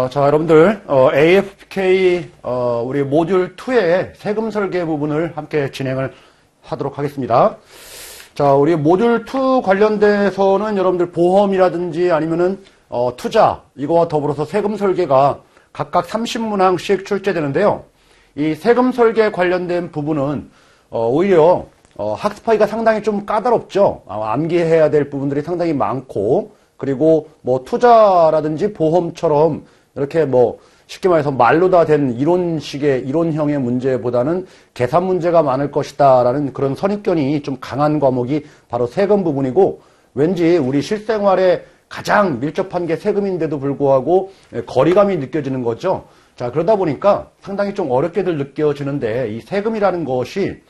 자, 여러분들, AFK, 우리 모듈 2의 세금 설계 부분을 함께 진행을 하도록 하겠습니다. 자, 우리 모듈 2 관련돼서는 여러분들 보험이라든지 아니면은, 투자, 이거와 더불어서 세금 설계가 각각 30문항씩 출제되는데요. 이 세금 설계 관련된 부분은, 오히려, 학습하기가 상당히 좀 까다롭죠. 암기해야 될 부분들이 상당히 많고, 그리고 뭐 투자라든지 보험처럼 이렇게 뭐 쉽게 말해서 말로 다 된 이론식의 이론형의 문제보다는 계산 문제가 많을 것이다라는 그런 선입견이 좀 강한 과목이 바로 세금 부분이고, 왠지 우리 실생활에 가장 밀접한 게 세금인데도 불구하고 거리감이 느껴지는 거죠. 자, 그러다 보니까 상당히 좀 어렵게들 느껴지는데, 이 세금이라는 것이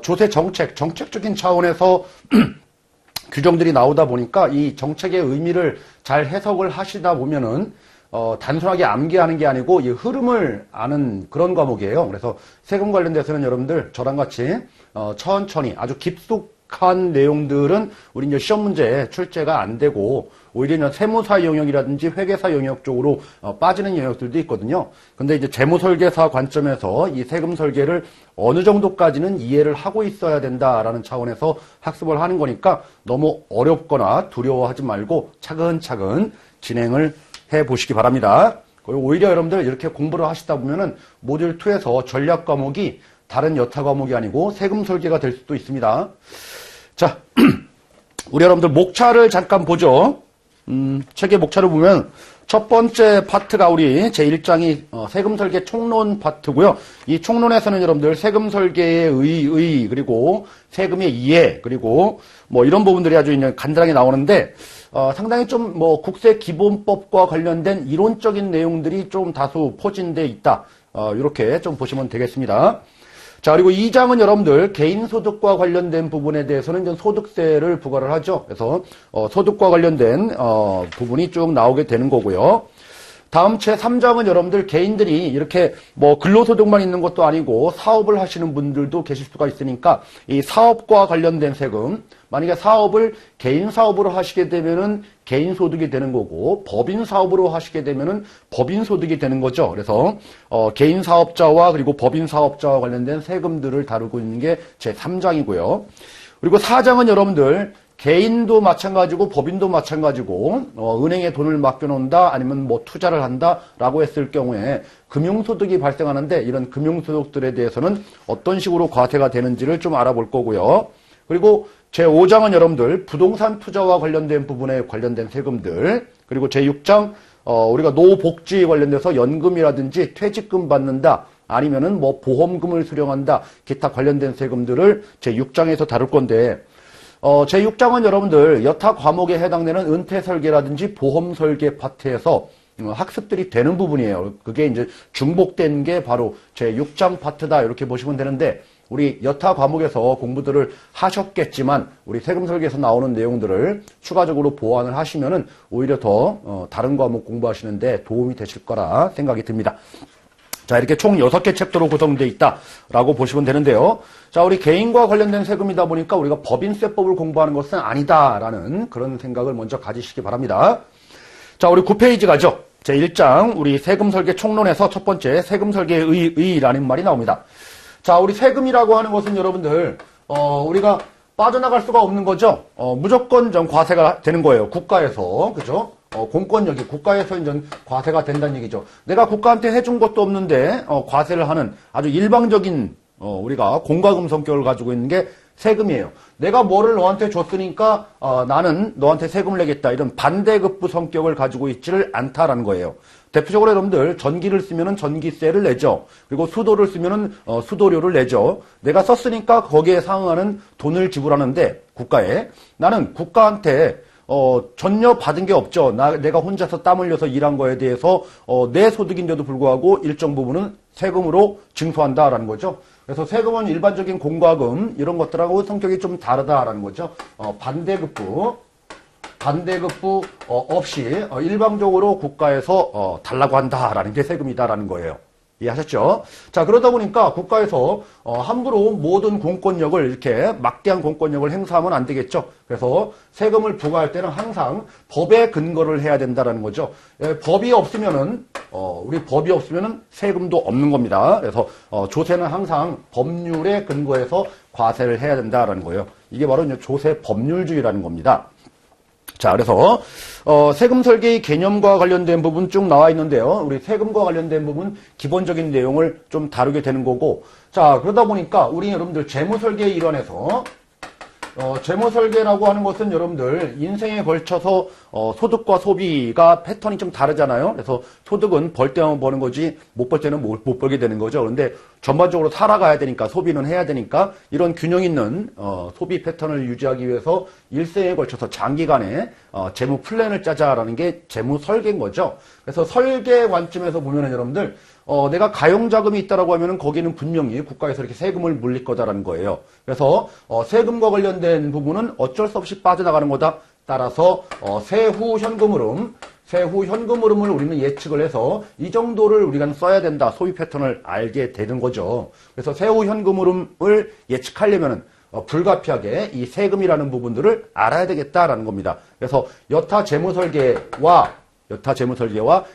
조세 정책적인 차원에서 규정들이 나오다 보니까 이 정책의 의미를 잘 해석을 하시다 보면은 단순하게 암기하는 게 아니고 이 흐름을 아는 그런 과목이에요. 그래서 세금 관련돼서는 여러분들 저랑 같이 천천히 아주 깊숙한 내용들은 우리 이제 시험 문제에 출제가 안 되고 오히려 세무사 영역이라든지 회계사 영역 쪽으로 빠지는 영역들도 있거든요. 근데 이제 재무설계사 관점에서 이 세금 설계를 어느 정도까지는 이해를 하고 있어야 된다라는 차원에서 학습을 하는 거니까 너무 어렵거나 두려워하지 말고 차근차근 진행을 해 보시기 바랍니다. 그리고 오히려 여러분들 이렇게 공부를 하시다 보면은 모듈 2에서 전략 과목이 다른 여타 과목이 아니고 세금 설계가 될 수도 있습니다. 자, 우리 여러분들 목차를 잠깐 보죠. 책의 목차를 보면 첫 번째 파트가 우리 제1장이 세금 설계 총론 파트고요. 이 총론에서는 여러분들 세금 설계의 의 그리고 세금의 이해 그리고 뭐 이런 부분들이 아주 그냥 간단하게 나오는데 상당히 좀 뭐 국세 기본법과 관련된 이론적인 내용들이 좀 다소 포진돼 있다. 이렇게 좀 보시면 되겠습니다. 자, 그리고 2장은 여러분들 개인소득과 관련된 부분에 대해서는 이제 소득세를 부과를 하죠. 그래서 소득과 관련된 부분이 쭉 나오게 되는 거고요. 다음 제3장은 여러분들 개인들이 이렇게 뭐 근로소득만 있는 것도 아니고 사업을 하시는 분들도 계실 수가 있으니까 이 사업과 관련된 세금, 만약에 사업을 개인 사업으로 하시게 되면은 개인 소득이 되는 거고 법인 사업으로 하시게 되면은 법인 소득이 되는 거죠. 그래서 개인 사업자와 그리고 법인 사업자와 관련된 세금들을 다루고 있는 게 제3장이고요. 그리고 4장은 여러분들 개인도 마찬가지고 법인도 마찬가지고 은행에 돈을 맡겨놓는다 아니면 뭐 투자를 한다라고 했을 경우에 금융소득이 발생하는데 이런 금융소득들에 대해서는 어떤 식으로 과세가 되는지를 좀 알아볼 거고요. 그리고 제5장은 여러분들 부동산 투자와 관련된 부분에 관련된 세금들, 그리고 제6장 우리가 노복지 관련돼서 연금이라든지 퇴직금 받는다 아니면은 뭐 보험금을 수령한다 기타 관련된 세금들을 제6장에서 다룰 건데 제6장은 여러분들 여타 과목에 해당되는 은퇴 설계라든지 보험 설계 파트에서 학습들이 되는 부분이에요. 그게 이제 중복된 게 바로 제6장 파트다 이렇게 보시면 되는데 우리 여타 과목에서 공부들을 하셨겠지만 우리 세금 설계에서 나오는 내용들을 추가적으로 보완을 하시면은 오히려 더 다른 과목 공부하시는데 도움이 되실 거라 생각이 듭니다. 자, 이렇게 총 6개 챕터로 구성되어 있다라고 보시면 되는데요. 자, 우리 개인과 관련된 세금이다 보니까 우리가 법인세법을 공부하는 것은 아니다라는 그런 생각을 먼저 가지시기 바랍니다. 자, 우리 9페이지 가죠. 제1장 우리 세금 설계 총론에서 첫 번째 세금 설계의 의라는 말이 나옵니다. 자, 우리 세금이라고 하는 것은 여러분들 우리가 빠져나갈 수가 없는 거죠. 무조건 좀 과세가 되는 거예요. 국가에서. 그죠? 공권력이 국가에서 이제 과세가 된다는 얘기죠. 내가 국가한테 해준 것도 없는데 과세를 하는 아주 일방적인 우리가 공과금 성격을 가지고 있는 게 세금이에요. 내가 뭐를 너한테 줬으니까 나는 너한테 세금을 내겠다. 이런 반대급부 성격을 가지고 있지를 않다라는 거예요. 대표적으로 여러분들 전기를 쓰면은 전기세를 내죠. 그리고 수도를 쓰면은 수도료를 내죠. 내가 썼으니까 거기에 상응하는 돈을 지불하는데 국가에 나는 국가한테 전혀 받은 게 없죠. 내가 혼자서 땀 흘려서 일한 거에 대해서 내 소득인데도 불구하고 일정 부분은 세금으로 징수한다라는 거죠. 그래서 세금은 일반적인 공과금 이런 것들하고 성격이 좀 다르다라는 거죠. 반대급부 없이 일방적으로 국가에서 달라고 한다라는 게 세금이다라는 거예요. 이해하셨죠? 자, 그러다 보니까 국가에서 함부로 모든 공권력을 이렇게 막대한 공권력을 행사하면 안 되겠죠. 그래서 세금을 부과할 때는 항상 법에 근거를 해야 된다라는 거죠. 법이 없으면은 우리 법이 없으면은 세금도 없는 겁니다. 그래서 조세는 항상 법률에 근거해서 과세를 해야 된다라는 거예요. 이게 바로 이제 조세 법률주의라는 겁니다. 자, 그래서 세금 설계의 개념과 관련된 부분 쭉 나와 있는데요. 우리 세금과 관련된 부분 기본적인 내용을 좀 다루게 되는 거고, 자, 그러다 보니까 우리 여러분들 재무설계의 일환에서 재무설계라고 하는 것은 여러분들 인생에 걸쳐서 소득과 소비가 패턴이 좀 다르잖아요. 그래서 소득은 벌 때만 버는 거지 못 벌 때는 못 벌게 되는 거죠. 그런데 전반적으로 살아가야 되니까 소비는 해야 되니까 이런 균형 있는 소비 패턴을 유지하기 위해서 일생에 걸쳐서 장기간에 재무 플랜을 짜자라는 게 재무설계인 거죠. 그래서 설계 관점에서 보면은 여러분들 내가 가용자금이 있다라고 하면은 거기는 분명히 국가에서 이렇게 세금을 물릴 거다라는 거예요. 그래서 세금과 관련된 부분은 어쩔 수 없이 빠져나가는 거다. 따라서 세후 현금 흐름을 우리는 예측을 해서 이 정도를 우리가 써야 된다. 소비 패턴을 알게 되는 거죠. 그래서 세후 현금 흐름을 예측하려면은 불가피하게 이 세금이라는 부분들을 알아야 되겠다라는 겁니다. 그래서 여타 재무 설계와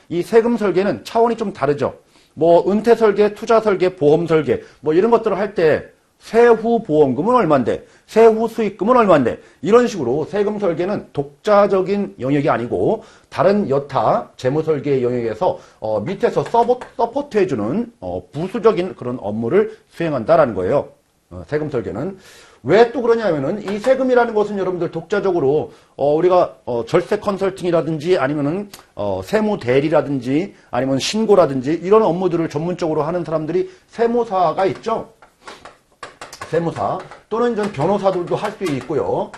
이 세금 설계는 차원이 좀 다르죠. 뭐 은퇴 설계, 투자 설계, 보험 설계 뭐 이런 것들을 할 때 세후 보험금은 얼마인데, 세후 수익금은 얼마인데 이런 식으로 세금 설계는 독자적인 영역이 아니고 다른 여타 재무 설계의 영역에서 밑에서 서포트해주는 부수적인 그런 업무를 수행한다라는 거예요. 세금 설계는. 왜 또 그러냐면은 이 세금이라는 것은 여러분들 독자적으로 우리가 절세 컨설팅이라든지 아니면은 세무 대리라든지 아니면 신고라든지 이런 업무들을 전문적으로 하는 사람들이 세무사가 있죠. 세무사 또는 전 변호사들도 할 수 있고요.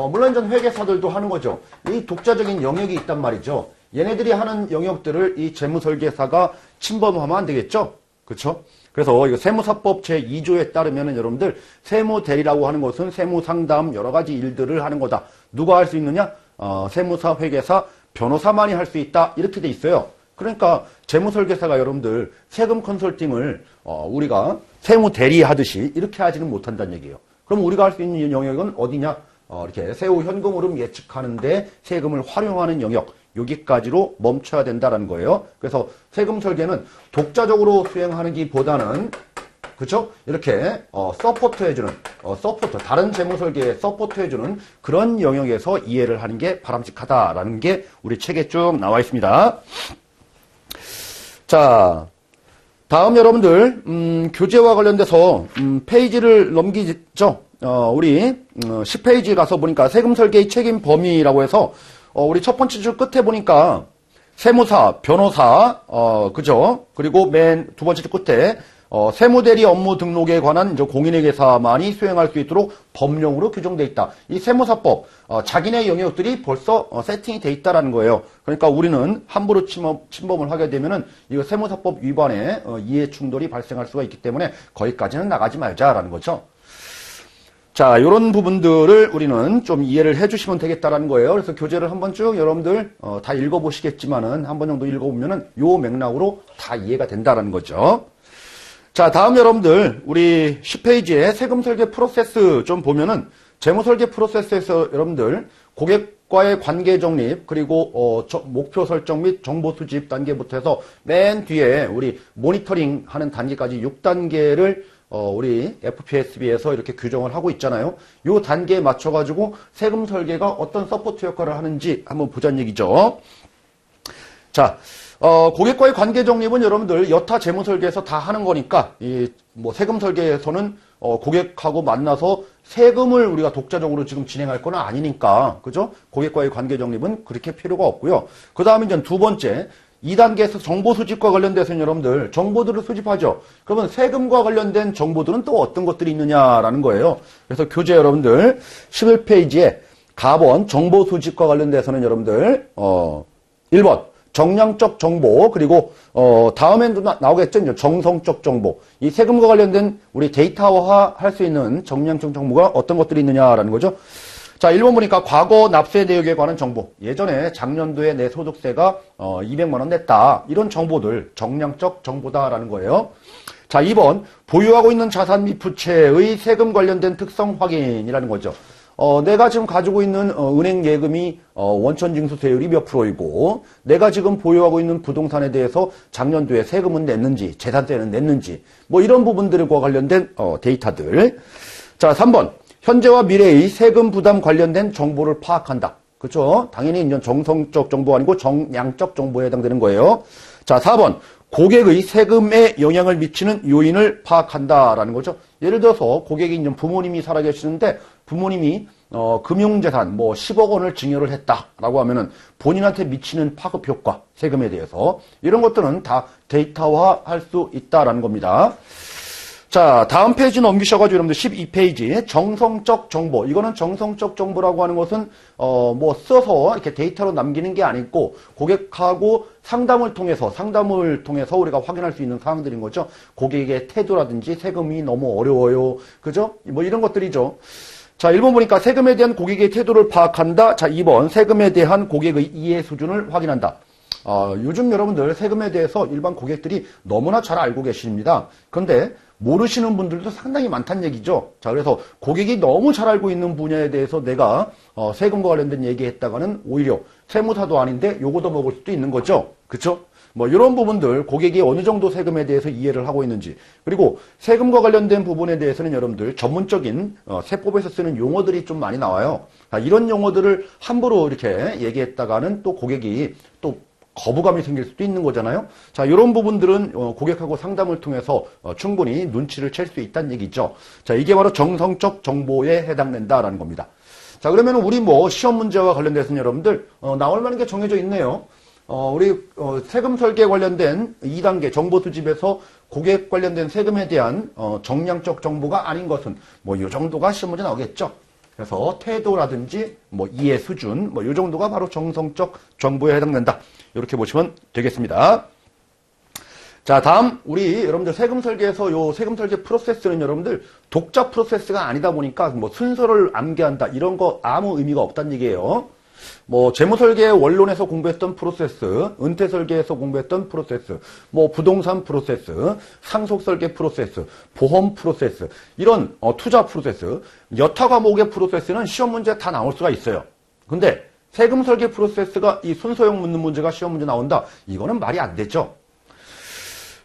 물론 전 회계사들도 하는 거죠. 이 독자적인 영역이 있단 말이죠. 얘네들이 하는 영역들을 이 재무설계사가 침범하면 안 되겠죠. 그렇죠? 그래서 이거 세무사법 제2조에 따르면은 여러분들 세무대리라고 하는 것은 세무상담 여러 가지 일들을 하는 거다. 누가 할 수 있느냐? 세무사, 회계사, 변호사만이 할 수 있다. 이렇게 돼 있어요. 그러니까 재무설계사가 여러분들 세금 컨설팅을 우리가 세무대리 하듯이 이렇게 하지는 못한다는 얘기예요. 그럼 우리가 할 수 있는 영역은 어디냐? 이렇게 세후 현금 흐름 예측하는데 세금을 활용하는 영역, 여기까지로 멈춰야 된다는 거예요. 그래서 세금 설계는 독자적으로 수행하기보다는 그렇죠? 이렇게 서포트해주는 다른 재무 설계에 서포트해주는 그런 영역에서 이해를 하는 게 바람직하다라는 게 우리 책에 쭉 나와 있습니다. 자, 다음 여러분들 교재와 관련돼서 페이지를 넘기죠. 우리 10페이지 가서 보니까 세금 설계의 책임 범위라고 해서 우리 첫 번째 줄 끝에 보니까 세무사, 변호사, 그죠? 그리고 맨 두 번째 줄 끝에 세무대리 업무 등록에 관한 공인회계사만이 수행할 수 있도록 법령으로 규정돼 있다. 이 세무사법, 자기네 영역들이 벌써 세팅이 돼 있다라는 거예요. 그러니까 우리는 함부로 침범을 하게 되면은 이거 세무사법 위반에 이해 충돌이 발생할 수가 있기 때문에 거기까지는 나가지 말자라는 거죠. 자, 이런 부분들을 우리는 좀 이해를 해주시면 되겠다라는 거예요. 그래서 교재를 한번 쭉 여러분들 다 읽어보시겠지만은 한 번 정도 읽어보면은 요 맥락으로 다 이해가 된다라는 거죠. 자, 다음 여러분들 우리 10페이지에 세금 설계 프로세스 좀 보면은 재무 설계 프로세스에서 여러분들 고객과의 관계 정립 그리고 목표 설정 및 정보 수집 단계부터 해서 맨 뒤에 우리 모니터링 하는 단계까지 6단계를 우리 FPSB에서 이렇게 규정을 하고 있잖아요. 이 단계에 맞춰가지고 세금 설계가 어떤 서포트 역할을 하는지 한번 보자는 얘기죠. 자, 고객과의 관계 정립은 여러분들 여타 재무 설계에서 다 하는 거니까, 뭐 세금 설계에서는 고객하고 만나서 세금을 우리가 독자적으로 지금 진행할 건 아니니까, 그죠? 고객과의 관계 정립은 그렇게 필요가 없고요. 그 다음에 이제 두 번째, 2단계에서 정보 수집과 관련돼서는 여러분들 정보들을 수집하죠. 그러면 세금과 관련된 정보들은 또 어떤 것들이 있느냐라는 거예요. 그래서 교재 여러분들 11페이지에 가번 정보 수집과 관련돼서는 여러분들 1번 정량적 정보 그리고 다음에도 나오겠죠. 정성적 정보. 이 세금과 관련된 우리 데이터화 할 수 있는 정량적 정보가 어떤 것들이 있느냐라는 거죠. 자, 1번 보니까 과거 납세 내역에 관한 정보. 예전에 작년도에 내 소득세가 200만 원 냈다. 이런 정보들 정량적 정보다라는 거예요. 자, 2번 보유하고 있는 자산 및 부채의 세금 관련된 특성 확인이라는 거죠. 내가 지금 가지고 있는 은행 예금이 원천징수세율이 몇 프로이고 내가 지금 보유하고 있는 부동산에 대해서 작년도에 세금은 냈는지 재산세는 냈는지 뭐 이런 부분들과 관련된 데이터들. 자, 3번 현재와 미래의 세금 부담 관련된 정보를 파악한다. 그렇죠? 당연히 이제 정성적 정보 아니고 정량적 정보에 해당되는 거예요. 자, 4번 고객의 세금에 영향을 미치는 요인을 파악한다라는 거죠. 예를 들어서 고객이 이제 부모님이 살아계시는데 부모님이 금융재산 뭐 10억 원을 증여를 했다라고 하면은 본인한테 미치는 파급 효과 세금에 대해서 이런 것들은 다 데이터화할 수 있다라는 겁니다. 자, 다음 페이지 넘기셔가지고 여러분들 12페이지 정성적 정보. 이거는 정성적 정보라고 하는 것은 뭐 써서 이렇게 데이터로 남기는 게 아니고 고객하고 상담을 통해서 우리가 확인할 수 있는 사항들인 거죠. 고객의 태도라든지 세금이 너무 어려워요. 그죠? 뭐 이런 것들이죠. 자, 1번 보니까 세금에 대한 고객의 태도를 파악한다. 자, 2번 세금에 대한 고객의 이해 수준을 확인한다. 요즘 여러분들 세금에 대해서 일반 고객들이 너무나 잘 알고 계십니다. 그런데 모르시는 분들도 상당히 많다는 얘기죠. 자, 그래서 고객이 너무 잘 알고 있는 분야에 대해서 내가 세금과 관련된 얘기했다가는 오히려 세무사도 아닌데 요거도 먹을 수도 있는 거죠. 그렇죠? 뭐 이런 부분들 고객이 어느 정도 세금에 대해서 이해를 하고 있는지 그리고 세금과 관련된 부분에 대해서는 여러분들 전문적인 세법에서 쓰는 용어들이 좀 많이 나와요. 이런 용어들을 함부로 이렇게 얘기했다가는 또 고객이 또 거부감이 생길 수도 있는 거잖아요. 자, 이런 부분들은 고객하고 상담을 통해서 충분히 눈치를 챌 수 있다는 얘기죠. 자, 이게 바로 정성적 정보에 해당된다라는 겁니다. 자, 그러면 우리 뭐 시험 문제와 관련돼서는 여러분들 나올 만한 게 정해져 있네요. 우리 세금 설계 관련된 2단계 정보 수집에서 고객 관련된 세금에 대한 정량적 정보가 아닌 것은 뭐 이 정도가 시험 문제 나오겠죠. 그래서 태도라든지 뭐 이해 수준 뭐 이 정도가 바로 정성적 정보에 해당된다. 이렇게 보시면 되겠습니다. 자, 다음 우리 여러분들 세금 설계에서 요 세금 설계 프로세스는 여러분들 독자 프로세스가 아니다 보니까 뭐 순서를 암기한다 이런 거 아무 의미가 없다는 얘기예요. 뭐 재무설계 원론에서 공부했던 프로세스, 은퇴설계에서 공부했던 프로세스, 뭐 부동산 프로세스, 상속설계 프로세스, 보험 프로세스 이런 투자 프로세스, 여타 과목의 프로세스는 시험 문제 다 나올 수가 있어요. 근데 세금 설계 프로세스가 이 순서형 묻는 문제가 시험 문제 나온다. 이거는 말이 안 되죠.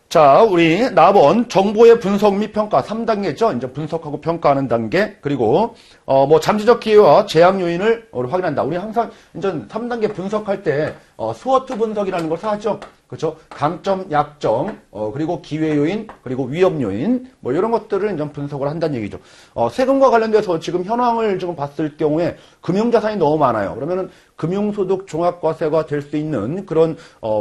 자, 우리 4번 정보의 분석 및 평가 3단계죠. 이제 분석하고 평가하는 단계. 그리고 뭐 잠재적 기회와 제약 요인을 확인한다. 우리 항상 이제 3단계 분석할 때 스워트 분석이라는 걸 하죠. 그렇죠? 강점, 약점, 그리고 기회 요인, 그리고 위험 요인, 뭐 이런 것들을 이제 분석을 한다는 얘기죠. 세금과 관련돼서 지금 현황을 지금 봤을 경우에 금융자산이 너무 많아요. 그러면은 금융소득 종합과세가 될 수 있는 그런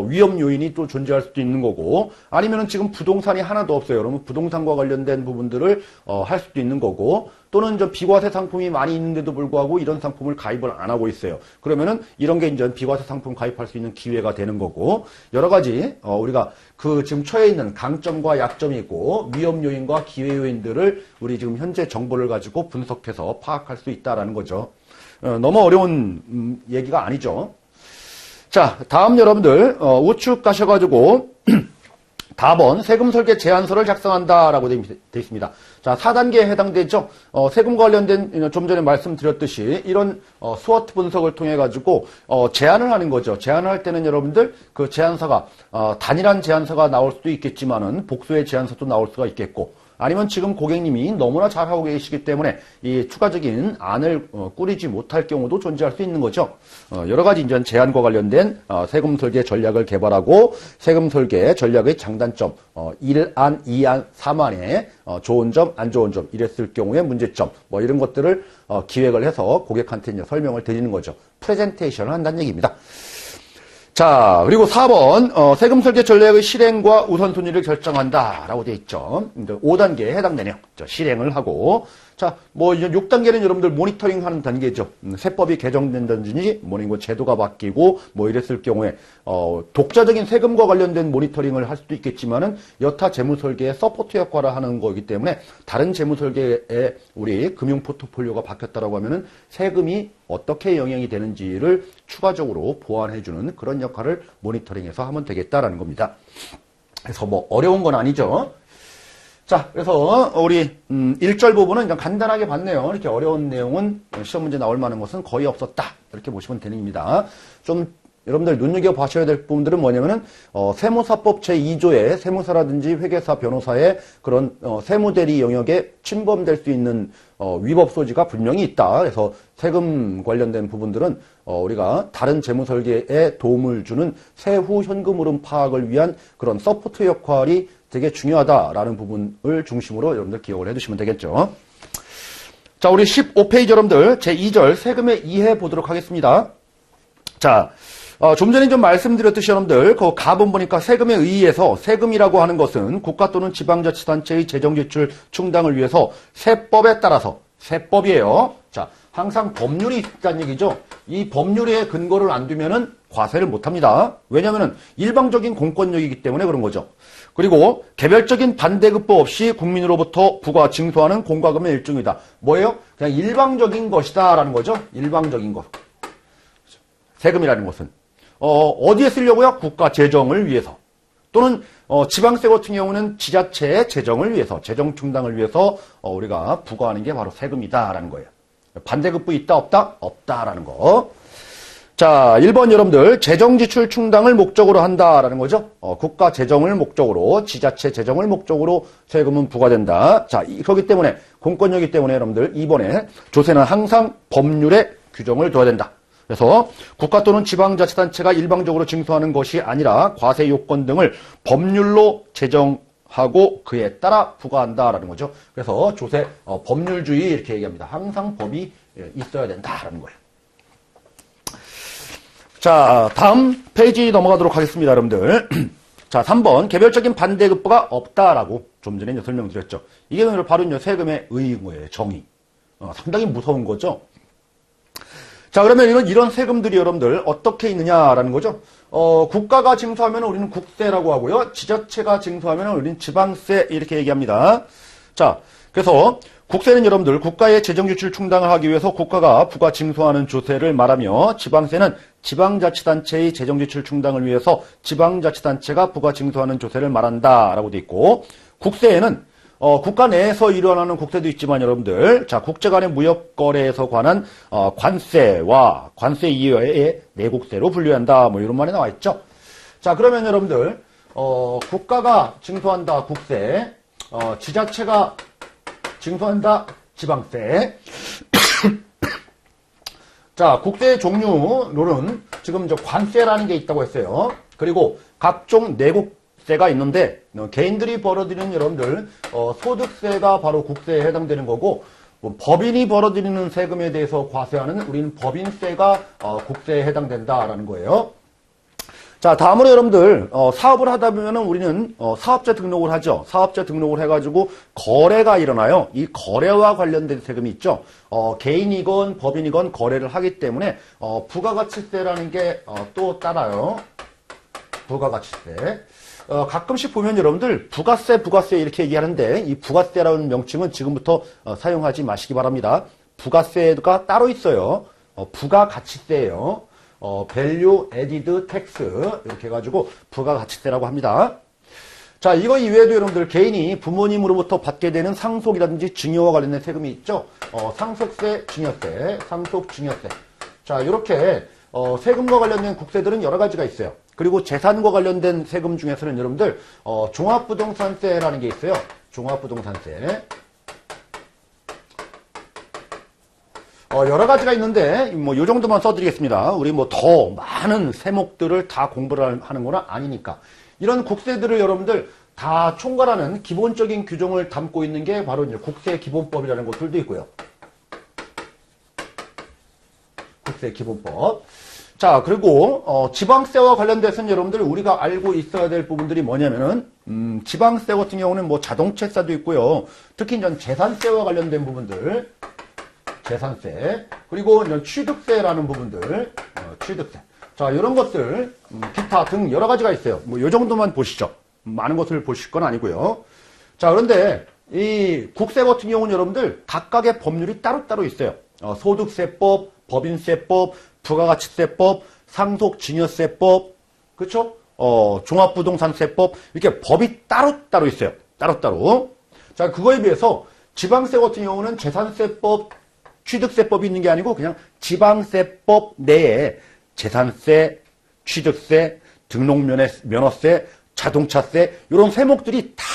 위험 요인이 또 존재할 수도 있는 거고, 아니면은 지금 부동산이 하나도 없어요. 그러면 부동산과 관련된 부분들을 할 수도 있는 거고, 또는 저 비과세 상품이 많이 있는데도 불구하고 이런 상품을 가입을 안 하고 있어요. 그러면은 이런 게 이제 비과세 상품 가입할 수 있는 기회가 되는 거고, 여러 가지 우리가 그 지금 처해 있는 강점과 약점이 있고 위험 요인과 기회 요인들을 우리 지금 현재 정보를 가지고 분석해서 파악할 수 있다라는 거죠. 너무 어려운 얘기가 아니죠. 자, 다음 여러분들 우측 가셔가지고 4번 세금 설계 제안서를 작성한다라고 되어 있습니다. 자, 4단계에 해당되죠. 세금 관련된 좀 전에 말씀드렸듯이 이런 스워트 분석을 통해 가지고 제안을 하는 거죠. 제안을 할 때는 여러분들 그 제안서가 단일한 제안서가 나올 수도 있겠지만은 복수의 제안서도 나올 수가 있겠고, 아니면 지금 고객님이 너무나 잘하고 계시기 때문에 이 추가적인 안을 꾸리지 못할 경우도 존재할 수 있는 거죠. 여러 가지 이제 제안과 관련된 세금 설계 전략을 개발하고 세금 설계 전략의 장단점, 1안, 2안, 3안에 좋은 점, 안 좋은 점, 이랬을 경우에 문제점, 뭐 이런 것들을 기획을 해서 고객한테 이제 설명을 드리는 거죠. 프레젠테이션을 한다는 얘기입니다. 자, 그리고 4번 세금 설계 전략의 실행과 우선순위를 결정한다라고 되어 있죠. 5단계에 해당되네요. 실행을 하고. 자, 뭐, 이제 6단계는 여러분들 모니터링 하는 단계죠. 세법이 개정된다든지, 뭐, 제도가 바뀌고, 뭐, 이랬을 경우에, 독자적인 세금과 관련된 모니터링을 할 수도 있겠지만은, 여타 재무설계의 서포트 역할을 하는 거기 때문에, 다른 재무설계에 우리 금융 포트폴리오가 바뀌었다라고 하면은, 세금이 어떻게 영향이 되는지를 추가적으로 보완해주는 그런 역할을 모니터링해서 하면 되겠다라는 겁니다. 그래서 뭐, 어려운 건 아니죠. 자, 그래서 우리 1절 부분은 그냥 간단하게 봤네요. 이렇게 어려운 내용은 시험 문제 나올 만한 것은 거의 없었다. 이렇게 보시면 되는입니다. 좀 여러분들 눈여겨보셔야 될 부분들은 뭐냐면은 세무사법 제2조에 세무사라든지 회계사, 변호사의 그런 세무대리 영역에 침범될 수 있는 위법 소지가 분명히 있다. 그래서 세금 관련된 부분들은 우리가 다른 재무설계에 도움을 주는 세후 현금 흐름 파악을 위한 그런 서포트 역할이 되게 중요하다라는 부분을 중심으로 여러분들 기억을 해두시면 되겠죠. 자, 우리 15페이지 여러분들 제2절 세금의 이해 보도록 하겠습니다. 자, 좀 전에 좀 말씀드렸듯이 여러분들 그 가본 보니까 세금에 의해서 세금이라고 하는 것은 국가 또는 지방자치단체의 재정지출 충당을 위해서 세법에 따라서 세법이에요. 자, 항상 법률이 있다는 얘기죠. 이 법률에 근거를 안 두면은 과세를 못 합니다. 왜냐면은 일방적인 공권력이기 때문에 그런 거죠. 그리고 개별적인 반대급부 없이 국민으로부터 부과 징수하는 공과금의 일종이다. 뭐예요? 그냥 일방적인 것이다라는 거죠. 일방적인 것. 세금이라는 것은 어디에 쓰려고요? 국가 재정을 위해서. 또는 지방세 같은 경우는 지자체의 재정을 위해서, 재정 충당을 위해서 우리가 부과하는 게 바로 세금이다라는 거예요. 반대급부 있다 없다? 없다라는 거. 자, 1번 여러분들 재정지출 충당을 목적으로 한다라는 거죠. 국가 재정을 목적으로, 지자체 재정을 목적으로 세금은 부과된다. 자, 그렇기 때문에 공권력이기 때문에 여러분들 2번에 조세는 항상 법률에 규정을 둬야 된다. 그래서 국가 또는 지방자치단체가 일방적으로 징수하는 것이 아니라 과세 요건 등을 법률로 제정하고 그에 따라 부과한다라는 거죠. 그래서 조세 법률주의 이렇게 얘기합니다. 항상 법이 있어야 된다라는 거예요. 자, 다음 페이지 넘어가도록 하겠습니다, 여러분들. 자, 3번 개별적인 반대급부가 없다라고 좀 전에 설명드렸죠. 이게 바로 세금의 의의인 거예요. 정의. 상당히 무서운 거죠. 자, 그러면 이런 세금들이 여러분들 어떻게 있느냐라는 거죠. 국가가 징수하면 우리는 국세라고 하고요. 지자체가 징수하면 우리는 지방세 이렇게 얘기합니다. 자, 그래서 국세는 여러분들 국가의 재정지출 충당을 하기 위해서 국가가 부과 징수하는 조세를 말하며 지방세는 지방자치단체의 재정지출 충당을 위해서 지방자치단체가 부과 징수하는 조세를 말한다라고 돼 있고 국세에는 국가 내에서 일어나는 국세도 있지만 여러분들 자 국제 간의 무역 거래에서 관한 관세와 관세 이외의 내국세로 분류한다 뭐 이런 말이 나와 있죠. 자 그러면 여러분들 국가가 징수한다 국세, 지자체가 징수한다 지방세. 자 국세의 종류로는 지금 관세라는 게 있다고 했어요. 그리고 각종 내국세가 있는데 개인들이 벌어들이는 여러분들 소득세가 바로 국세에 해당되는 거고 법인이 벌어들이는 세금에 대해서 과세하는 우리는 법인세가 국세에 해당된다라는 거예요. 자 다음으로 여러분들 사업을 하다 보면 우리는 사업자 등록을 하죠. 사업자 등록을 해가지고 거래가 일어나요. 이 거래와 관련된 세금이 있죠. 개인이건 법인이건 거래를 하기 때문에 부가가치세라는 게 또 따라요. 부가가치세. 가끔씩 보면 여러분들 부가세 부가세 이렇게 얘기하는데 이 부가세라는 명칭은 지금부터 사용하지 마시기 바랍니다. 부가세가 따로 있어요. 부가가치세예요. Value Added Tax 이렇게 해가지고 부가가치세라고 합니다. 자 이거 이외에도 여러분들 개인이 부모님으로부터 받게 되는 상속이라든지 증여와 관련된 세금이 있죠. 상속세, 증여세, 상속, 증여세. 자 이렇게 세금과 관련된 국세들은 여러 가지가 있어요. 그리고 재산과 관련된 세금 중에서는 여러분들 종합부동산세라는 게 있어요. 종합부동산세. 여러 가지가 있는데 뭐 요 정도만 써드리겠습니다. 우리 뭐 더 많은 세목들을 다 공부를 하는 건 아니니까 이런 국세들을 여러분들 다 총괄하는 기본적인 규정을 담고 있는 게 바로 이제 국세기본법이라는 것들도 있고요. 국세기본법. 자 그리고 지방세와 관련돼서는 여러분들 우리가 알고 있어야 될 부분들이 뭐냐면은 지방세 같은 경우는 뭐 자동차세도 있고요. 특히 이제 재산세와 관련된 부분들, 재산세, 그리고 이제 취득세라는 부분들, 취득세. 자, 이런 것들, 기타 등 여러 가지가 있어요. 뭐, 요 정도만 보시죠. 많은 것을 보실 건 아니고요. 자, 그런데 이 국세 같은 경우는 여러분들 각각의 법률이 따로따로 있어요. 소득세법, 법인세법, 부가가치세법, 상속증여세법, 그렇죠? 종합부동산세법, 이렇게 법이 따로따로 있어요. 따로따로. 자, 그거에 비해서 지방세 같은 경우는 재산세법, 취득세법이 있는 게 아니고 그냥 지방세법 내에 재산세, 취득세, 등록면허세, 자동차세 이런 세목들이 다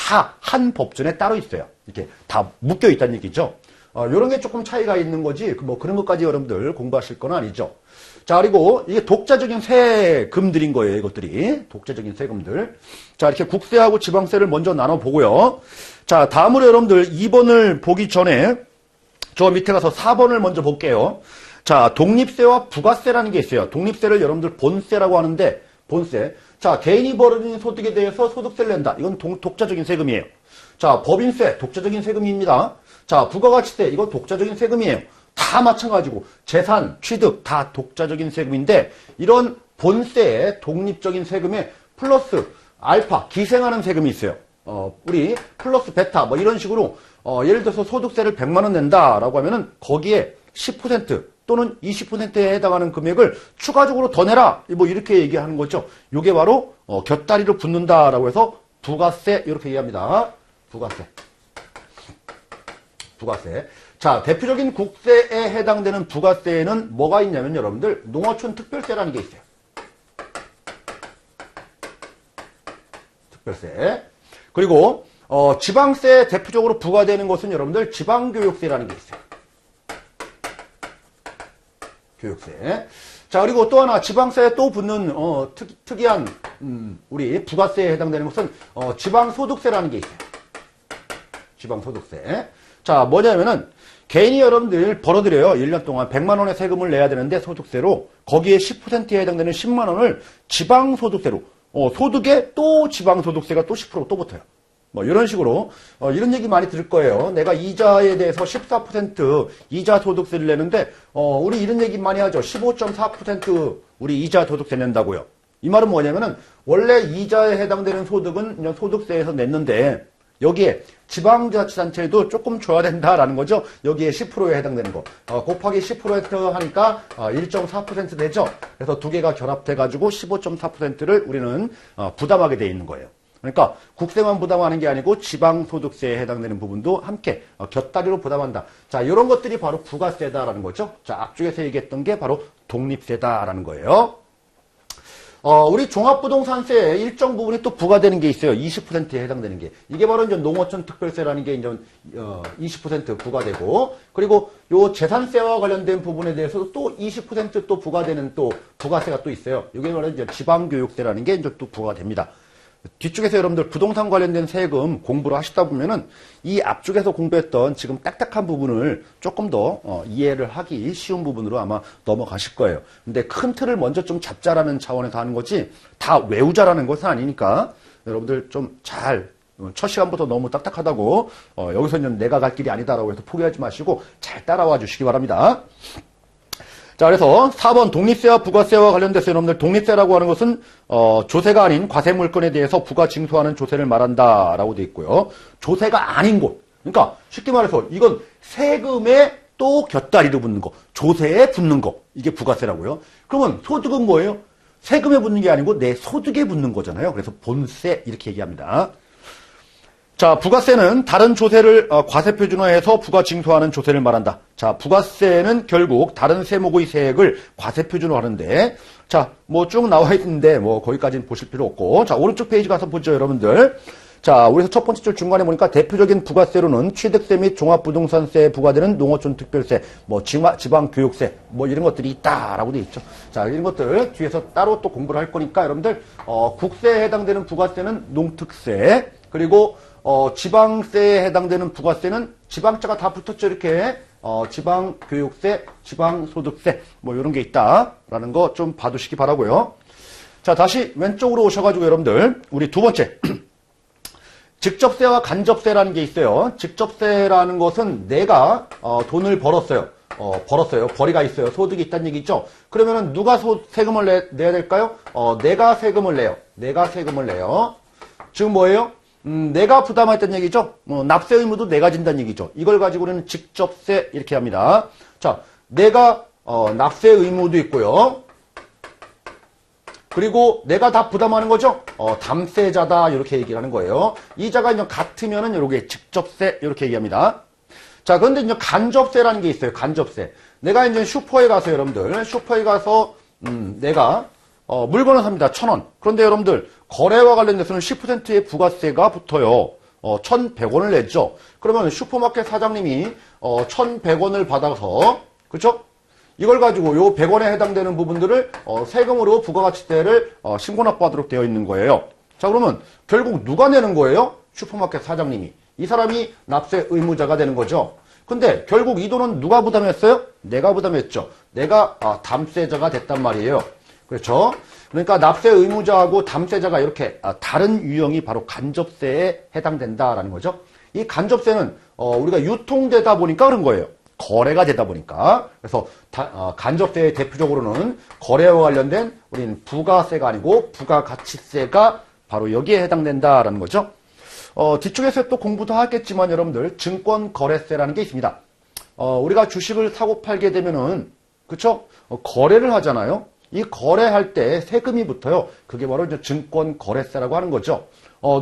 한 법전에 따로 있어요. 이렇게 다 묶여 있다는 얘기죠. 이런 게 조금 차이가 있는 거지 뭐 그런 것까지 여러분들 공부하실 건 아니죠. 자, 그리고 이게 독자적인 세금들인 거예요. 이것들이 독자적인 세금들. 자, 이렇게 국세하고 지방세를 먼저 나눠보고요. 자, 다음으로 여러분들 2번을 보기 전에 저 밑에 가서 4번을 먼저 볼게요. 자, 독립세와 부가세라는 게 있어요. 독립세를 여러분들 본세라고 하는데 본세. 자, 개인이 벌어들인 소득에 대해서 소득세를 낸다. 이건 독자적인 세금이에요. 자, 법인세 독자적인 세금입니다. 자, 부가가치세 이건 독자적인 세금이에요. 다 마찬가지고 재산, 취득 다 독자적인 세금인데 이런 본세의 독립적인 세금에 플러스 알파 기생하는 세금이 있어요. 우리 플러스 베타 뭐 이런 식으로 예를 들어서 소득세를 100만 원 낸다라고 하면은 거기에 10% 또는 20%에 해당하는 금액을 추가적으로 더 내라. 뭐 이렇게 얘기하는 거죠. 이게 바로 곁다리로 붙는다라고 해서 부가세 이렇게 얘기합니다. 부가세. 부가세. 자, 대표적인 국세에 해당되는 부가세에는 뭐가 있냐면 여러분들 농어촌 특별세라는 게 있어요. 특별세. 그리고 지방세 대표적으로 부과되는 것은 여러분들 지방교육세라는 게 있어요. 교육세. 자, 그리고 또 하나 지방세에 또 붙는 특이한 우리 부가세에 해당되는 것은 지방소득세라는 게 있어요. 지방소득세. 자, 뭐냐면은 개인이 여러분들 벌어들여요. 1년 동안 100만 원의 세금을 내야 되는데 소득세로 거기에 10%에 해당되는 10만 원을 지방소득세로 소득에 또 지방소득세가 또 10%또 붙어요. 뭐 이런 식으로 이런 얘기 많이 들을 거예요. 내가 이자에 대해서 14% 이자 소득세를 내는데 우리 이런 얘기 많이 하죠. 15.4% 우리 이자 소득세 낸다고요. 이 말은 뭐냐면은 원래 이자에 해당되는 소득은 그냥 소득세에서 냈는데 여기에 지방자치단체에도 조금 줘야 된다라는 거죠. 여기에 10%에 해당되는 거. 곱하기 10% 하니까 1.4% 되죠. 그래서 두 개가 결합돼가지고 15.4%를 우리는 부담하게 돼 있는 거예요. 그러니까 국세만 부담하는 게 아니고 지방소득세에 해당되는 부분도 함께 곁다리로 부담한다. 자, 이런 것들이 바로 부가세다라는 거죠. 자, 앞쪽에서 얘기했던 게 바로 독립세다라는 거예요. 우리 종합부동산세의 일정 부분이 또 부과되는 게 있어요. 20%에 해당되는 게. 이게 바로 이제 농어촌 특별세라는 게 이제 20% 부과되고, 그리고 요 재산세와 관련된 부분에 대해서도 또 20% 부과되는 또 부가세가 또 있어요. 이게 바로 이제 지방교육세라는 게 이제 또 부과됩니다. 뒤쪽에서 여러분들 부동산 관련된 세금 공부를 하시다 보면은 이 앞쪽에서 공부했던 지금 딱딱한 부분을 조금 더 이해를 하기 쉬운 부분으로 아마 넘어가실 거예요. 근데 큰 틀을 먼저 좀 잡자라는 차원에서 하는 거지 다 외우자라는 것은 아니니까 여러분들 좀 잘 첫 시간부터 너무 딱딱하다고 여기서는 내가 갈 길이 아니다라고 해서 포기하지 마시고 잘 따라와 주시기 바랍니다. 자, 그래서 4번 독립세와 부가세와 관련돼서 여러분들 독립세라고 하는 것은 조세가 아닌 과세 물건에 대해서 부가 징수하는 조세를 말한다라고 돼 있고요. 조세가 아닌 곳. 그러니까 쉽게 말해서 이건 세금에 또 곁다리로 붙는 거, 조세에 붙는 거. 이게 부가세라고요. 그러면 소득은 뭐예요? 세금에 붙는 게 아니고 내 소득에 붙는 거잖아요. 그래서 본세 이렇게 얘기합니다. 자, 부가세는 다른 조세를 과세 표준화해서 부가 징수하는 조세를 말한다. 자, 부가세는 결국 다른 세목의 세액을 과세 표준화하는데, 자, 뭐 쭉 나와 있는데 뭐 거기까지는 보실 필요 없고, 자, 오른쪽 페이지 가서 보죠, 여러분들. 자, 우리서 첫 번째 줄 중간에 보니까 대표적인 부가세로는 취득세 및 종합부동산세에 부과되는 농어촌 특별세, 뭐 지방교육세, 뭐 이런 것들이 있다라고 돼 있죠. 자, 이런 것들 뒤에서 따로 또 공부를 할 거니까 여러분들 국세에 해당되는 부가세는 농특세, 그리고 지방세에 해당되는 부가세는 지방자가 다 붙었죠. 이렇게 지방교육세, 지방소득세 뭐 이런 게 있다라는 거 좀 봐두시기 바라고요. 자, 다시 왼쪽으로 오셔가지고 여러분들 우리 두 번째 직접세와 간접세라는 게 있어요. 직접세라는 것은 내가 돈을 벌었어요. 벌이가 있어요. 소득이 있다는 얘기죠. 그러면은 누가 세금을 내야 될까요? 내가 세금을 내요. 내가 세금을 내요. 지금 뭐예요? 내가 부담했다는 얘기죠. 납세 의무도 내가 진다는 얘기죠. 이걸 가지고 우리는 직접세 이렇게 합니다. 자, 내가 납세 의무도 있고요. 그리고 내가 다 부담하는 거죠. 담세자다 이렇게 얘기를 하는 거예요. 이자가 이제 같으면은 이렇게 직접세 이렇게 얘기합니다. 자, 그런데 이제 간접세라는 게 있어요. 간접세. 내가 이제 슈퍼에 가서 여러분들 슈퍼에 가서 내가 물건을 삽니다. 1,000원. 그런데 여러분들 거래와 관련돼서는 10%의 부가세가 붙어요. 1,100원을 냈죠. 그러면 슈퍼마켓 사장님이 1,100원을 받아서 그렇죠? 이걸 가지고 요 100원에 해당되는 부분들을 세금으로 부가가치세를 신고납부하도록 되어 있는 거예요. 자, 그러면 결국 누가 내는 거예요? 슈퍼마켓 사장님이. 이 사람이 납세 의무자가 되는 거죠. 근데 결국 이 돈은 누가 부담했어요? 내가 부담했죠. 내가 담세자가 됐단 말이에요. 그렇죠? 그러니까 납세 의무자하고 담세자가 이렇게 다른 유형이 바로 간접세에 해당된다라는 거죠. 이 간접세는 우리가 유통되다 보니까 그런 거예요. 거래가 되다 보니까. 그래서 간접세의 대표적으로는 거래와 관련된 우리는 부가세가 아니고 부가가치세가 바로 여기에 해당된다라는 거죠. 뒤쪽에서 또 공부도 하겠지만 여러분들 증권거래세라는 게 있습니다. 우리가 주식을 사고 팔게 되면은 그쵸? 거래를 하잖아요. 이 거래할 때 세금이 붙어요. 그게 바로 이제 증권거래세라고 하는 거죠.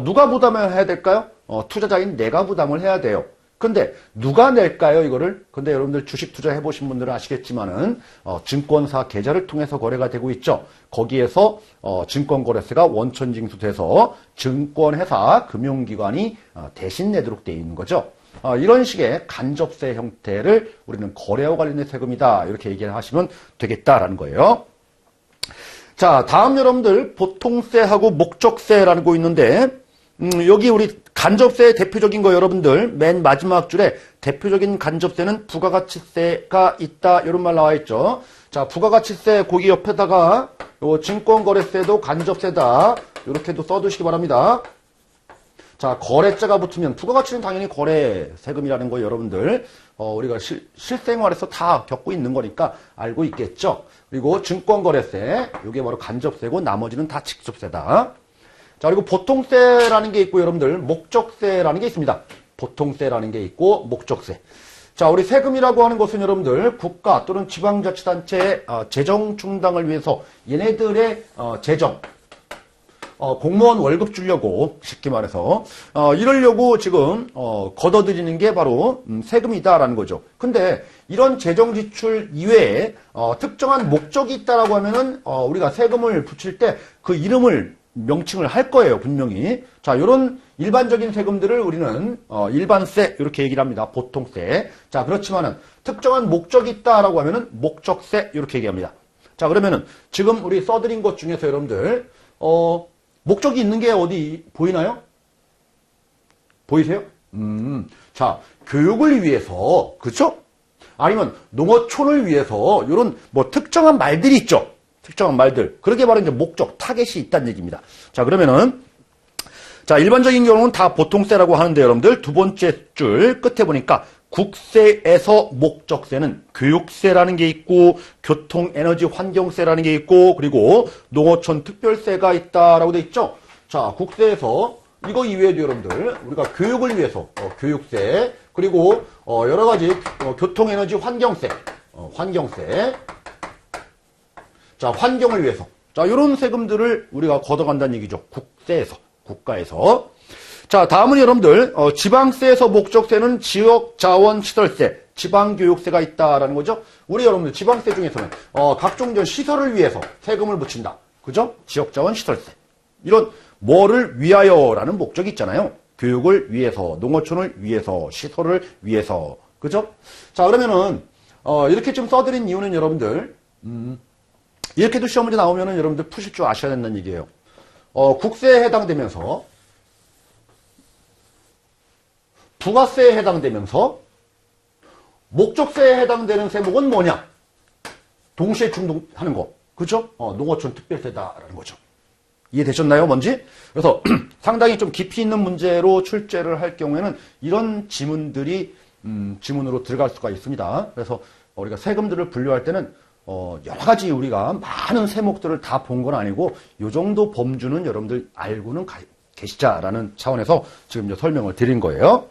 누가 부담을 해야 될까요? 투자자인 내가 부담을 해야 돼요. 근데 누가 낼까요, 이거를? 근데 여러분들 주식 투자해 보신 분들은 아시겠지만은 증권사 계좌를 통해서 거래가 되고 있죠. 거기에서 증권거래세가 원천징수돼서 증권회사, 금융기관이 대신 내도록 되어 있는 거죠. 이런 식의 간접세 형태를 우리는 거래와 관련된 세금이다 이렇게 얘기를 하시면 되겠다라는 거예요. 자, 다음 여러분들 보통세하고 목적세라는 거 있는데 여기 우리 간접세의 대표적인 거 여러분들 맨 마지막 줄에 대표적인 간접세는 부가가치세가 있다 이런 말 나와 있죠. 자, 부가가치세 거기 옆에다가 요 증권거래세도 간접세다 이렇게도 써두시기 바랍니다. 자, 거래자가 붙으면 부가가치는 당연히 거래 세금이라는 거 여러분들 우리가 실생활에서 다 겪고 있는 거니까 알고 있겠죠. 그리고 증권거래세 이게 바로 간접세고 나머지는 다 직접세다. 자, 그리고 보통세라는 게 있고 여러분들 목적세라는 게 있습니다. 보통세라는 게 있고 목적세. 자, 우리 세금이라고 하는 것은 여러분들 국가 또는 지방자치단체의 재정 충당을 위해서 얘네들의 재정 공무원 월급 주려고 쉽게 말해서 이러려고 지금 걷어들이는 게 바로 세금이다라는 거죠. 근데 이런 재정 지출 이외에 특정한 목적이 있다라고 하면은 우리가 세금을 붙일 때 그 이름을 명칭을 할 거예요, 분명히. 자, 이런 일반적인 세금들을 우리는 일반세 이렇게 얘기를 합니다. 보통세. 자, 그렇지만은 특정한 목적이 있다라고 하면은 목적세 이렇게 얘기합니다. 자, 그러면은 지금 우리 써드린 것 중에서 여러분들 목적이 있는 게 어디 보이나요? 보이세요? 자, 교육을 위해서, 그렇죠? 아니면 농어촌을 위해서 이런 뭐 특정한 말들이 있죠. 특정한 말들. 그러게 바로 이제 목적, 타겟이 있다는 얘기입니다. 자, 그러면은 자, 일반적인 경우는 다 보통세라고 하는데 여러분들 두 번째 줄 끝에 보니까 국세에서 목적세는 교육세라는 게 있고 교통, 에너지, 환경세라는 게 있고 그리고 농어촌 특별세가 있다라고 돼 있죠. 자, 국세에서 이거 이외에도 여러분들 우리가 교육을 위해서 교육세 그리고 여러 가지 교통, 에너지, 환경세 환경세 자, 환경을 위해서 자, 이런 세금들을 우리가 걷어간다는 얘기죠. 국세에서 국가에서. 자, 다음은 여러분들 지방세에서 목적세는 지역자원시설세, 지방교육세가 있다라는 거죠. 우리 여러분들 지방세 중에서는 각종 시설을 위해서 세금을 붙인다. 그죠? 지역자원시설세. 이런 뭐를 위하여라는 목적이 있잖아요. 교육을 위해서, 농어촌을 위해서, 시설을 위해서. 그죠? 자, 그러면은 이렇게 좀 써드린 이유는 여러분들 이렇게도 시험 문제 나오면은 여러분들 푸실 줄 아셔야 된다는 얘기예요. 국세에 해당되면서 부가세에 해당되면서 목적세에 해당되는 세목은 뭐냐? 동시에 충동하는 거. 그죠? 농어촌 특별세다라는 거죠. 이해되셨나요? 뭔지? 그래서 상당히 좀 깊이 있는 문제로 출제를 할 경우에는 이런 지문들이 지문으로 들어갈 수가 있습니다. 그래서 우리가 세금들을 분류할 때는 여러 가지 우리가 많은 세목들을 다 본 건 아니고 이 정도 범주는 여러분들 알고는 계시자라는 차원에서 지금 설명을 드린 거예요.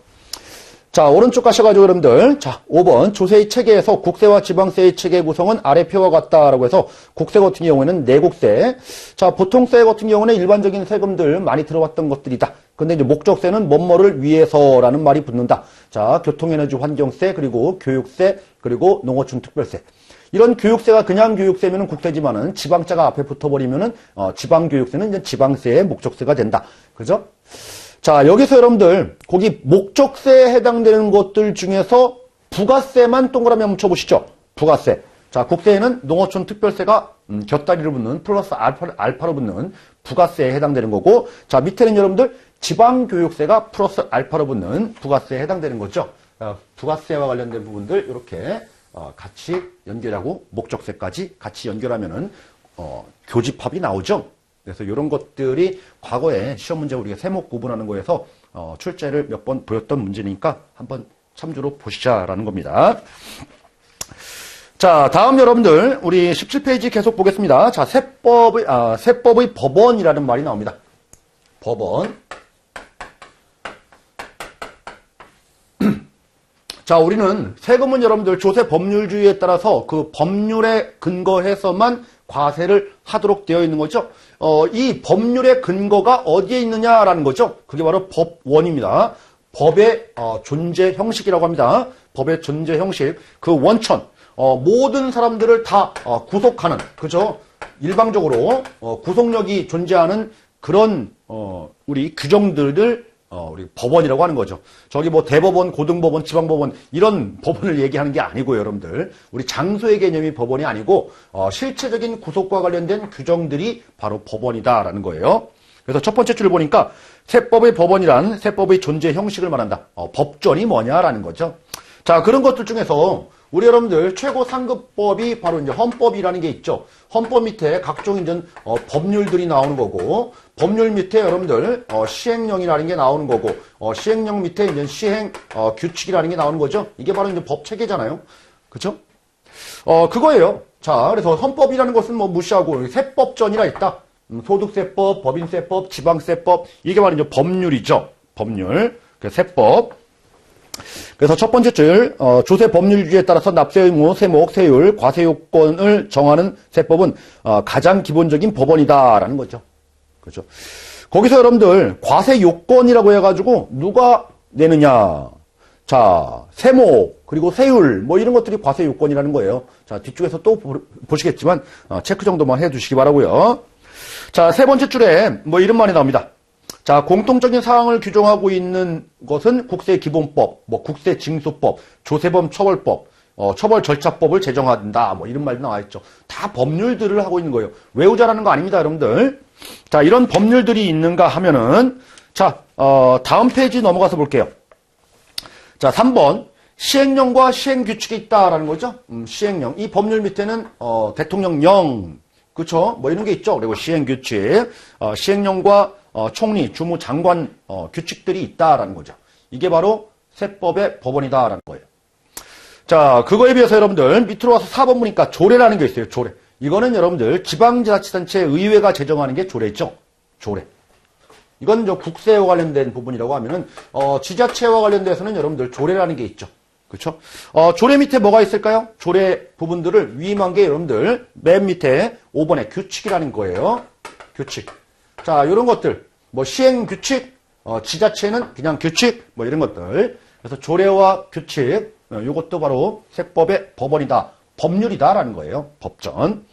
자, 오른쪽 가셔가지고 여러분들, 자, 5번 조세의 체계에서 국세와 지방세의 체계 구성은 아래 표와 같다라고 해서 국세 같은 경우에는 내국세, 자, 보통세 같은 경우는 일반적인 세금들 많이 들어왔던 것들이다. 근데 이제 목적세는 뭐뭐를 위해서라는 말이 붙는다. 자, 교통에너지 환경세, 그리고 교육세, 그리고 농어촌 특별세. 이런 교육세가 그냥 교육세면은 국세지만은 지방자가 앞에 붙어버리면은 지방교육세는 이제 지방세의 목적세가 된다. 그죠? 자, 여기서 여러분들 거기 목적세에 해당되는 것들 중에서 부가세만 동그라미 한번 쳐보시죠. 부가세. 자, 국세에는 농어촌 특별세가 곁다리로 붙는 플러스 알파로 붙는 부가세에 해당되는 거고, 자, 밑에는 여러분들 지방교육세가 플러스 알파로 붙는 부가세에 해당되는 거죠. 부가세와 관련된 부분들 이렇게 같이 연결하고 목적세까지 같이 연결하면은 교집합이 나오죠. 그래서 이런 것들이 과거에 시험 문제 우리가 세목 구분하는 거에서 출제를 몇 번 보였던 문제니까 한번 참조로 보시자라는 겁니다. 자, 다음 여러분들 우리 17페이지 계속 보겠습니다. 자, 세법의 법원이라는 말이 나옵니다. 법원. 자, 우리는 세금은 여러분들 조세 법률주의에 따라서 그 법률에 근거해서만 과세를 하도록 되어 있는 거죠. 이 법률의 근거가 어디에 있느냐라는 거죠. 그게 바로 법원입니다. 법의 존재 형식이라고 합니다. 법의 존재 형식, 그 원천, 모든 사람들을 다 구속하는, 그죠? 일방적으로 구속력이 존재하는 그런 우리 규정들을 우리 법원이라고 하는 거죠. 저기 뭐 대법원, 고등법원, 지방법원 이런 법원을 얘기하는 게 아니고요, 여러분들. 우리 장소의 개념이 법원이 아니고 실체적인 구속과 관련된 규정들이 바로 법원이다라는 거예요. 그래서 첫 번째 줄을 보니까 세법의 법원이란 세법의 존재 형식을 말한다. 법전이 뭐냐라는 거죠. 자, 그런 것들 중에서 우리 여러분들 최고 상급법이 바로 이제 헌법이라는 게 있죠. 헌법 밑에 각종 이제 법률들이 나오는 거고, 법률 밑에 여러분들 시행령이라는 게 나오는 거고, 시행령 밑에 이제 시행 규칙이라는 게 나오는 거죠. 이게 바로 이제 법 체계잖아요. 그렇죠? 그거예요. 자, 그래서 헌법이라는 것은 뭐 무시하고 세법전이라 있다. 소득세법, 법인세법, 지방세법 이게 바로 이제 법률이죠. 법률. 그 세법. 그래서 첫 번째 줄 조세 법률주의에 따라서 납세 의무, 세목, 세율, 과세 요건을 정하는 세법은 가장 기본적인 법원이다라는 거죠. 그렇죠? 거기서 여러분들 과세 요건이라고 해가지고 누가 내느냐? 자, 세목 그리고 세율 뭐 이런 것들이 과세 요건이라는 거예요. 자, 뒤쪽에서 또 보시겠지만 체크 정도만 해주시기 바라고요. 자, 세 번째 줄에 뭐 이런 말이 나옵니다. 자, 공통적인 사항을 규정하고 있는 것은 국세기본법, 뭐 국세징수법, 조세범 처벌법, 처벌절차법을 제정한다. 뭐 이런 말도 나와 있죠. 다 법률들을 하고 있는 거예요. 외우자라는 거 아닙니다, 여러분들. 자, 이런 법률들이 있는가 하면은 자, 다음 페이지 넘어가서 볼게요. 자, 3번. 시행령과 시행규칙이 있다라는 거죠. 시행령. 이 법률 밑에는 대통령령, 그렇죠? 뭐 이런 게 있죠. 그리고 시행규칙, 시행령과 총리, 주무장관 규칙들이 있다라는 거죠. 이게 바로 세법의 법원이다라는 거예요. 자, 그거에 비해서 여러분들 밑으로 와서 4번 보니까 조례라는 게 있어요. 조례. 이거는 여러분들 지방자치단체 의회가 제정하는 게 조례죠. 조례. 이건 저 국세와 관련된 부분이라고 하면은 지자체와 관련돼서는 여러분들 조례라는 게 있죠. 그렇죠? 조례 밑에 뭐가 있을까요? 조례 부분들을 위임한 게 여러분들 맨 밑에 5번에 규칙이라는 거예요. 규칙. 자, 이런 것들, 뭐 시행 규칙, 지자체는 그냥 규칙, 뭐 이런 것들. 그래서 조례와 규칙, 이것도 바로 세법의 법원이다, 법률이다라는 거예요. 법전.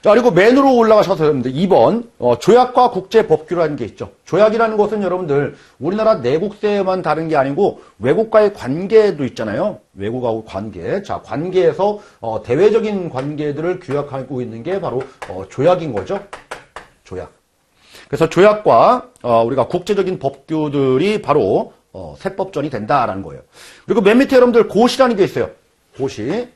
자, 그리고 맨으로 올라가셔서 여러분들 2번 조약과 국제법규라는 게 있죠. 조약이라는 것은 여러분들 우리나라 내국세만 다른 게 아니고 외국과의 관계도 있잖아요. 외국하고 관계. 자, 관계에서 대외적인 관계들을 규약하고 있는 게 바로 조약인 거죠. 조약. 그래서 조약과 우리가 국제적인 법규들이 바로 세법전이 된다라는 거예요. 그리고 맨 밑에 여러분들 고시라는 게 있어요. 고시.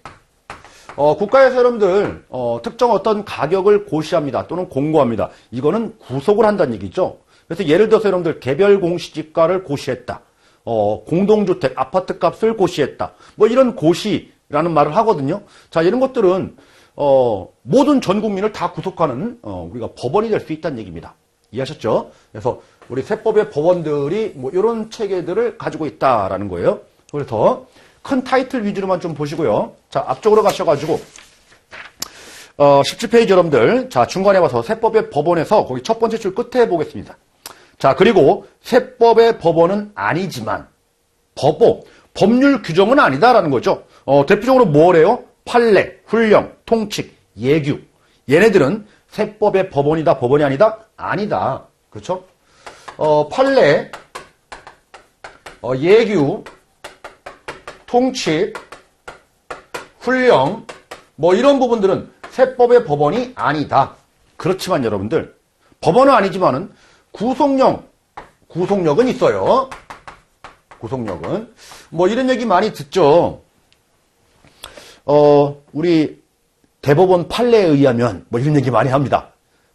국가에서 여러분들 특정 어떤 가격을 고시합니다. 또는 공고합니다. 이거는 구속을 한다는 얘기죠. 그래서 예를 들어서 여러분들 개별 공시지가를 고시했다. 공동주택 아파트 값을 고시했다. 뭐 이런 고시라는 말을 하거든요. 자, 이런 것들은 모든 전 국민을 다 구속하는 우리가 법원이 될 수 있다는 얘기입니다. 이해하셨죠? 그래서 우리 세법의 법원들이 뭐 이런 체계들을 가지고 있다라는 거예요. 그래서 큰 타이틀 위주로만 좀 보시고요. 자, 앞쪽으로 가셔가지고 17페이지 여러분들, 자, 중간에 와서 세법의 법원에서 거기 첫 번째 줄 끝에 보겠습니다. 자, 그리고 세법의 법원은 아니지만 법률 규정은 아니다라는 거죠. 대표적으로 뭐래요? 판례, 훈령, 통칙, 예규. 얘네들은 세법의 법원이다, 법원이 아니다? 아니다. 그렇죠? 판례, 예규, 통칙, 훈령, 뭐 이런 부분들은 세법의 법원이 아니다. 그렇지만 여러분들, 법원은 아니지만은 구속력은 있어요. 구속력은. 뭐 이런 얘기 많이 듣죠. 우리 대법원 판례에 의하면 뭐 이런 얘기 많이 합니다.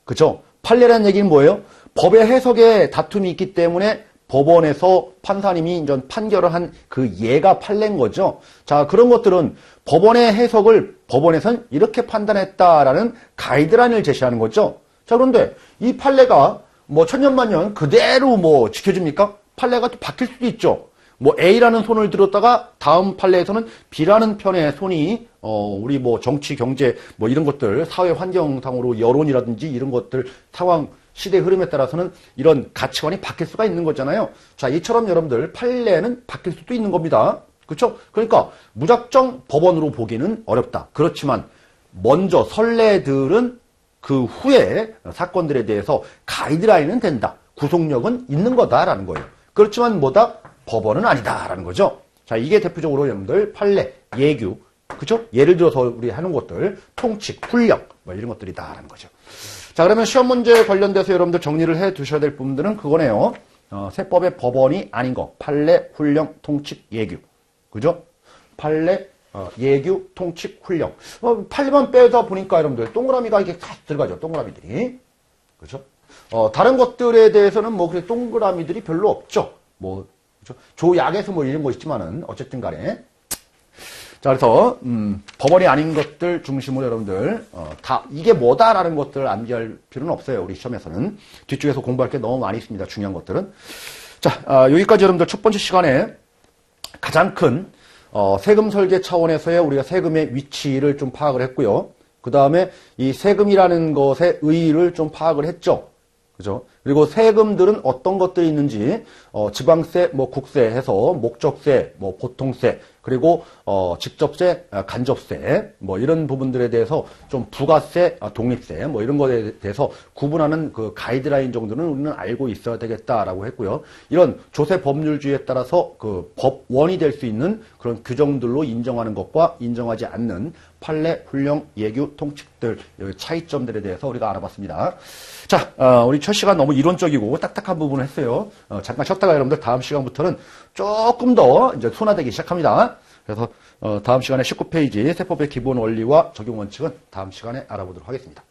그죠? 판례라는 얘기는 뭐예요? 법의 해석에 다툼이 있기 때문에 법원에서 판사님이 이제 판결을 한 그 예가 판례인 거죠. 자, 그런 것들은 법원의 해석을 법원에선 이렇게 판단했다라는 가이드라인을 제시하는 거죠. 자, 그런데 이 판례가 뭐 천년만년 그대로 뭐 지켜집니까? 판례가 또 바뀔 수도 있죠. 뭐 A라는 손을 들었다가 다음 판례에서는 B라는 편의 손이 우리 뭐 정치, 경제 뭐 이런 것들 사회 환경상으로 여론이라든지 이런 것들 상황 시대 흐름에 따라서는 이런 가치관이 바뀔 수가 있는 거잖아요. 자, 이처럼 여러분들 판례는 바뀔 수도 있는 겁니다. 그렇죠? 그러니까 무작정 법원으로 보기는 어렵다. 그렇지만 먼저 선례들은 그 후에 사건들에 대해서 가이드라인은 된다. 구속력은 있는 거다라는 거예요. 그렇지만 뭐다? 법원은 아니다라는 거죠. 자, 이게 대표적으로 여러분들 판례, 예규, 그죠? 예를 들어서 우리 하는 것들, 통칙, 훈령, 뭐 이런 것들이다라는 거죠. 자, 그러면 시험 문제 관련돼서 여러분들 정리를 해 두셔야 될 부분들은 그거네요. 세법의 법원이 아닌 거. 판례, 훈령, 통칙, 예규. 그죠? 판례, 예규, 통칙, 훈령. 판례만 빼다 보니까 여러분들 동그라미가 이렇게 다 들어가죠. 동그라미들이. 그죠? 다른 것들에 대해서는 뭐 그렇게 동그라미들이 별로 없죠. 뭐, 그죠? 조약에서 뭐 이런 거 있지만은 어쨌든 간에. 자, 그래서 법원이 아닌 것들 중심으로 여러분들 다 이게 뭐다라는 것들을 암기할 필요는 없어요. 우리 시험에서는 뒤쪽에서 공부할 게 너무 많이 있습니다. 중요한 것들은. 자, 여기까지 여러분들 첫 번째 시간에 가장 큰 세금 설계 차원에서의 우리가 세금의 위치를 좀 파악을 했고요. 그 다음에 이 세금이라는 것의 의의를 좀 파악을 했죠. 그죠? 그리고 세금들은 어떤 것들이 있는지, 지방세, 뭐 국세 해서 목적세, 뭐 보통세, 그리고 직접세, 간접세, 뭐 이런 부분들에 대해서 좀 부가세, 독립세, 뭐 이런 것에 대해서 구분하는 그 가이드라인 정도는 우리는 알고 있어야 되겠다라고 했고요. 이런 조세 법률주의에 따라서 그 법원이 될 수 있는 그런 규정들로 인정하는 것과 인정하지 않는 판례, 훈령, 예규, 통칙들 차이점들에 대해서 우리가 알아봤습니다. 자, 우리 첫 시간 너무 이론적이고 딱딱한 부분을 했어요. 잠깐 쉬었다가 여러분들 다음 시간부터는 조금 더 이제 순화되기 시작합니다. 그래서 다음 시간에 19페이지 세법의 기본 원리와 적용 원칙은 다음 시간에 알아보도록 하겠습니다.